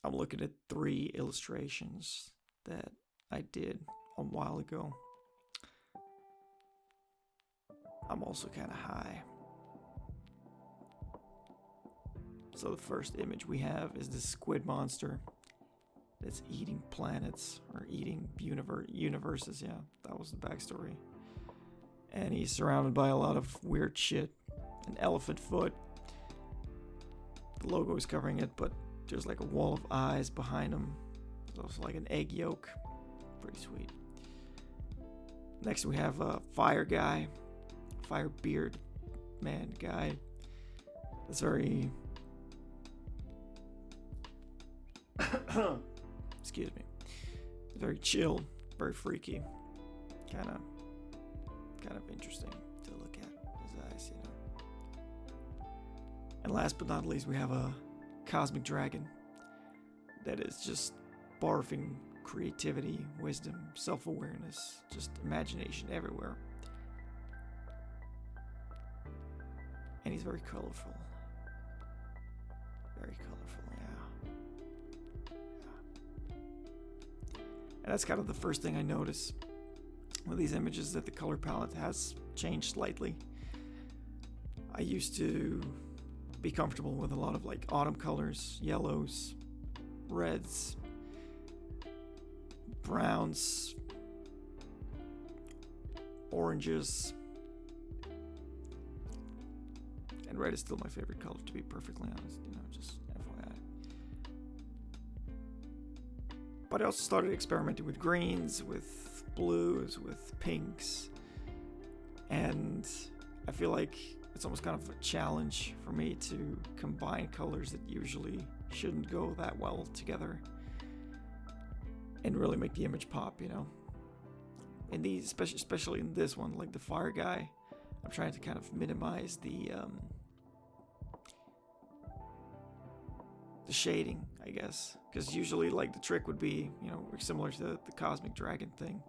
I'm looking at 3 illustrations that I did a while ago. I'm also kind of high. So the first image we have is this squid monster that's eating planets, or eating universes. Yeah, that was the backstory. And he's surrounded by a lot of weird shit. An elephant foot. The logo is covering it, but there's like a wall of eyes behind him. There's also like an egg yolk. Pretty sweet. Next we have a fire guy. Fire beard man guy. That's very... excuse me. Very chill, very freaky. Kind of interesting to look at his eyes, you know. And last but not least, we have a cosmic dragon that is just barfing creativity, wisdom, self-awareness, just imagination everywhere. And he's very colorful. Very colorful, yeah. And that's kind of the first thing I notice with these images, that the color palette has changed slightly. I used to be comfortable with a lot of like autumn colors, yellows, reds, browns, oranges, and red is still my favorite color, to be perfectly honest, you know, just FYI. But I also started experimenting with greens, with blues, with pinks, and I feel like it's almost kind of a challenge for me to combine colors that usually shouldn't go that well together and really make the image pop, you know. In these, especially in this one, like the fire guy, I'm trying to kind of minimize the shading, I guess, because usually like the trick would be, you know, similar to the cosmic dragon thing,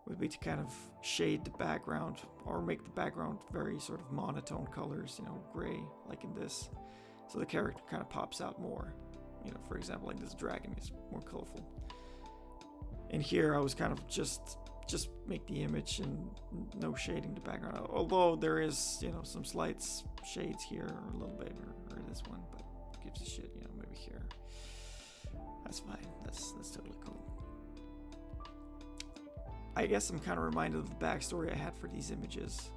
would be to kind of shade the background or make the background very sort of monotone colors, you know, gray, like in this, so the character kind of pops out more. You know, for example, like this dragon is more colorful. And here I was kind of just make the image and no shading the background, although there is, you know, some slight shades here or a little bit, or this one, but gives a shit, you know, maybe here. That's fine. That's totally cool. I guess I'm kind of reminded of the backstory I had for these images.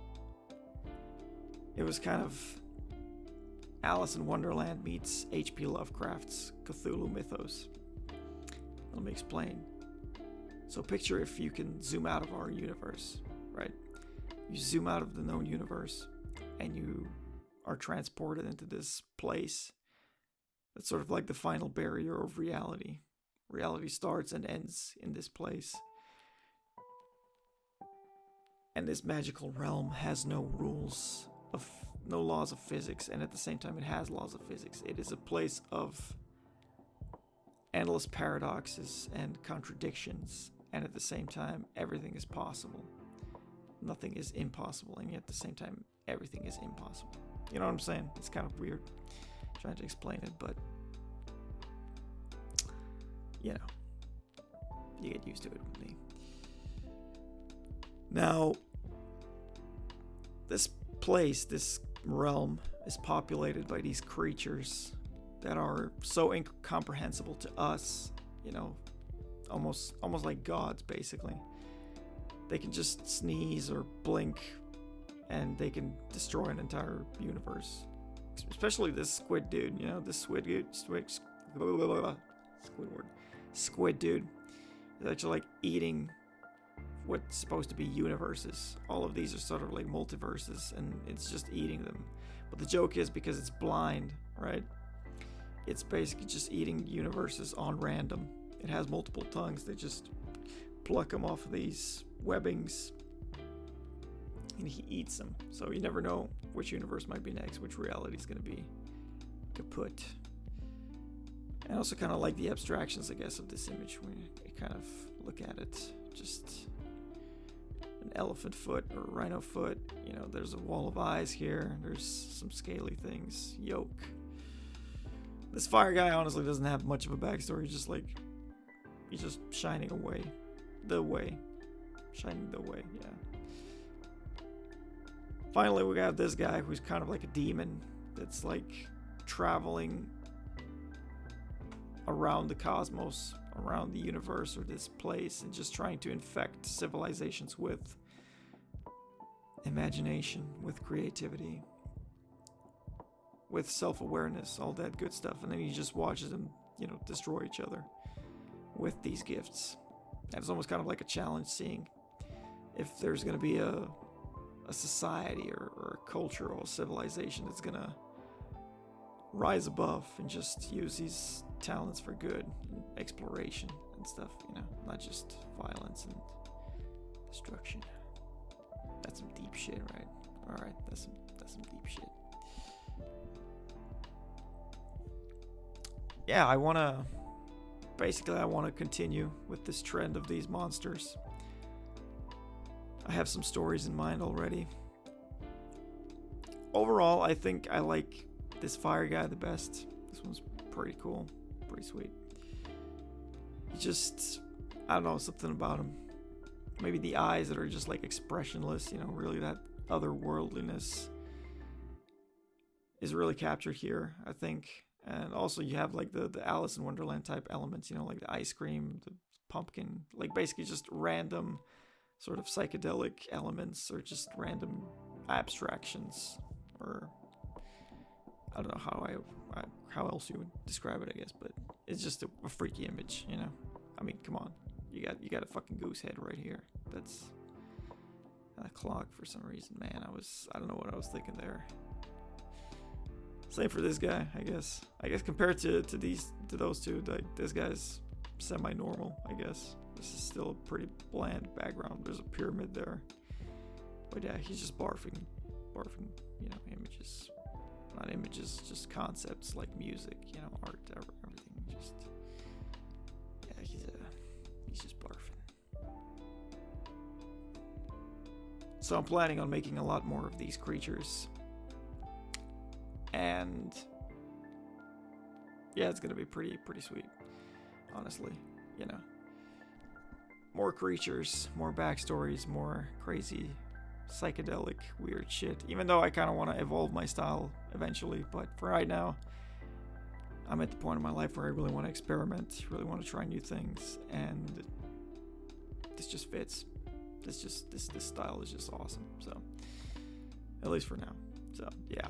It was kind of Alice in Wonderland meets H.P. Lovecraft's Cthulhu mythos. Let me explain. So picture if you can zoom out of our universe, right? You zoom out of the known universe and you are transported into this place that's sort of like the final barrier of reality. Reality starts and ends in this place. And this magical realm has no laws of physics, and at the same time it has laws of physics. It is a place of endless paradoxes and contradictions, and at the same time everything is possible. Nothing is impossible, and yet at the same time everything is impossible. You know what I'm saying? It's kind of weird trying to explain it, but you know, you get used to it with me. Now, this place, this realm, is populated by these creatures that are so incomprehensible to us, you know, almost like gods, basically. They can just sneeze or blink, and they can destroy an entire universe. Especially this squid dude, you know, this squid dude is actually like eating what's supposed to be universes. All of these are sort of like multiverses, and it's just eating them. But the joke is, because it's blind, right? It's basically just eating universes on random. It has multiple tongues. They just pluck them off of these webbings, and he eats them. So you never know which universe might be next, which reality is going to be kaput. And I also kind of like the abstractions, I guess, of this image when you kind of look at it. Just an elephant foot or a rhino foot. You know, there's a wall of eyes here. There's some scaly things. Yolk. This fire guy honestly doesn't have much of a backstory. He's just shining away. The way. Shining the way, yeah. Finally, we got this guy who's kind of like a demon that's like traveling around the cosmos, around the universe or this place, and just trying to infect civilizations with imagination, with creativity, with self-awareness, all that good stuff. And then he just watches them, you know, destroy each other with these gifts. And it's almost kind of like a challenge, seeing if there's going to be a society or a culture or a civilization that's going to rise above and just use these talents for good and exploration and stuff, you know, not just violence and destruction. That's some deep shit, right? All right, that's some deep shit. Yeah, I want to continue with this trend of these monsters. I have some stories in mind already. Overall, I think I like this fire guy the best. This one's pretty cool, pretty sweet. He just, I don't know, something about him. Maybe the eyes that are just like expressionless, you know, really that otherworldliness is really captured here, I think. And also you have like the Alice in Wonderland type elements, you know, like the ice cream, the pumpkin, like basically just random sort of psychedelic elements or just random abstractions, or I don't know how else you would describe it, I guess, but it's just a freaky image, you know. I mean, come on, you got a fucking goose head right here. That's a clock for some reason, man. I don't know what I was thinking there. Same for this guy, I guess. Compared to those two, like this guy's semi-normal, I guess. This is still a pretty bland background. There's a pyramid there, but yeah, he's just barfing, you know, images. Not images, just concepts like music, you know, art, everything. Just, yeah, he's just barfing. So I'm planning on making a lot more of these creatures. And yeah, it's gonna be pretty sweet, honestly, you know. More creatures, more backstories, more crazy, psychedelic, weird shit. Even though I kind of want to evolve my style eventually, but for right now, I'm at the point in my life where I really want to experiment, really want to try new things, and this just fits. This style is just awesome. So, at least for now. So, yeah.